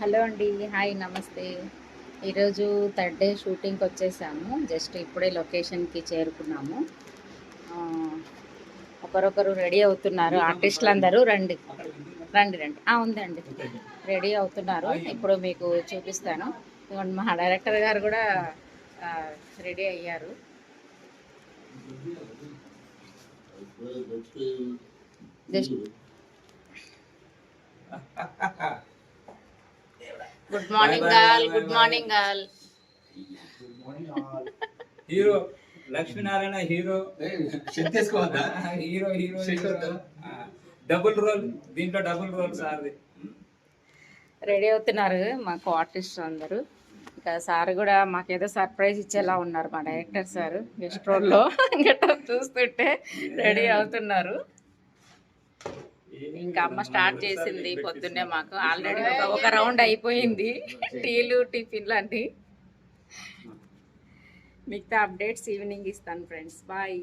Hello అండి, hi, నమస్తే. ఈరోజు థర్డ్ డే షూటింగ్కి వచ్చేసాము. జస్ట్ ఇప్పుడే లొకేషన్కి చేరుకున్నాము. ఒకరొకరు రెడీ అవుతున్నారు. ఆర్టిస్టులు అందరూ రండి రండి రండి ఉందండి, రెడీ అవుతున్నారు. ఇప్పుడు మీకు చూపిస్తాను. ఇదిగోండి, మా డైరెక్టర్ గారు కూడా రెడీ అయ్యారు. జస్ట్ గుడ్ మార్నింగ్ గాల్, గుడ్ మార్నింగ్ గాల్. Hero Lakshminarayana hero hero hero double role, దీంట్లో డబుల్ రోల్ సార్ది. రెడీ అవుతున్నారు మాకు ఆర్టిస్ట్ అందరూ. ఇంకా సార్ కూడా మాకేదో సర్ప్రైజ్ ఇచ్చేలా ఉన్నారు. మా డైరెక్టర్ సార్ గెస్ట్ రోల్లో గట్రా చూస్తుంటే రెడీ అవుతున్నారు. ఇంకా అమ్మ స్టార్ట్ చేసింది పొద్దున్నే. మాకు ఆల్రెడీ ఒక రౌండ్ అయిపోయింది, టీలు టిఫిన్లు అన్నీ. మిగతా అప్డేట్స్ ఈవినింగ్ ఇస్తాను ఫ్రెండ్స్. బాయ్.